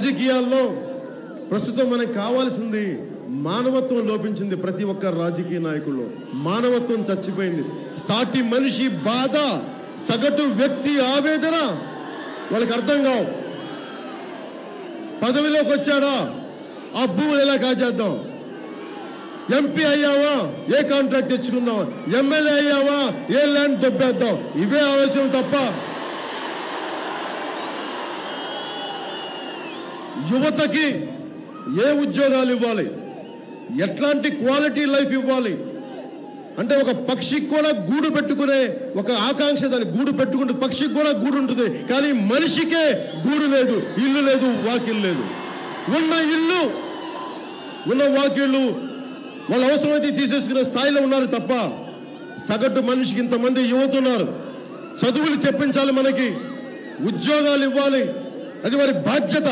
రాజకీయాల్లో ప్రస్తుతం మనకు కావాల్సింది మానవత్వం లోపించింది. ప్రతి ఒక్క రాజకీయ నాయకుల్లో మానవత్వం చచ్చిపోయింది. సాటి మనిషి బాధ, సగటు వ్యక్తి ఆవేదన వాళ్ళకి అర్థం కావు. పదవిలోకి వచ్చాడా, ఆ భూములు ఎలా కాజేద్దాం, ఎంపీ అయ్యావా ఏ కాంట్రాక్ట్ తెచ్చుకుందాం, ఎమ్మెల్యే అయ్యావా ఏ ల్యాండ్ దొబ్బేద్దాం, ఇవే ఆలోచన తప్ప యువతకి ఏ ఉద్యోగాలు ఇవ్వాలి, ఎట్లాంటి క్వాలిటీ లైఫ్ ఇవ్వాలి అంటే ఒక పక్షికి కూడా గూడు పెట్టుకునే ఒక ఆకాంక్ష, దాని గూడు పెట్టుకుంటే పక్షికి కూడా గూడు ఉంటుంది, కానీ మనిషికే గూడు లేదు, ఇల్లు లేదు, వాకిళ్ళు లేదు. ఉన్న ఇల్లు ఉన్న వాకిళ్ళు వాళ్ళ అవసరమైతే తీసేసుకునే స్థాయిలో ఉన్నారు తప్ప సగటు మనిషికి ఇంతమంది యువత ఉన్నారు. చదువులు చెప్పించాలి, మనకి ఉద్యోగాలు ఇవ్వాలి, అది వారి బాధ్యత.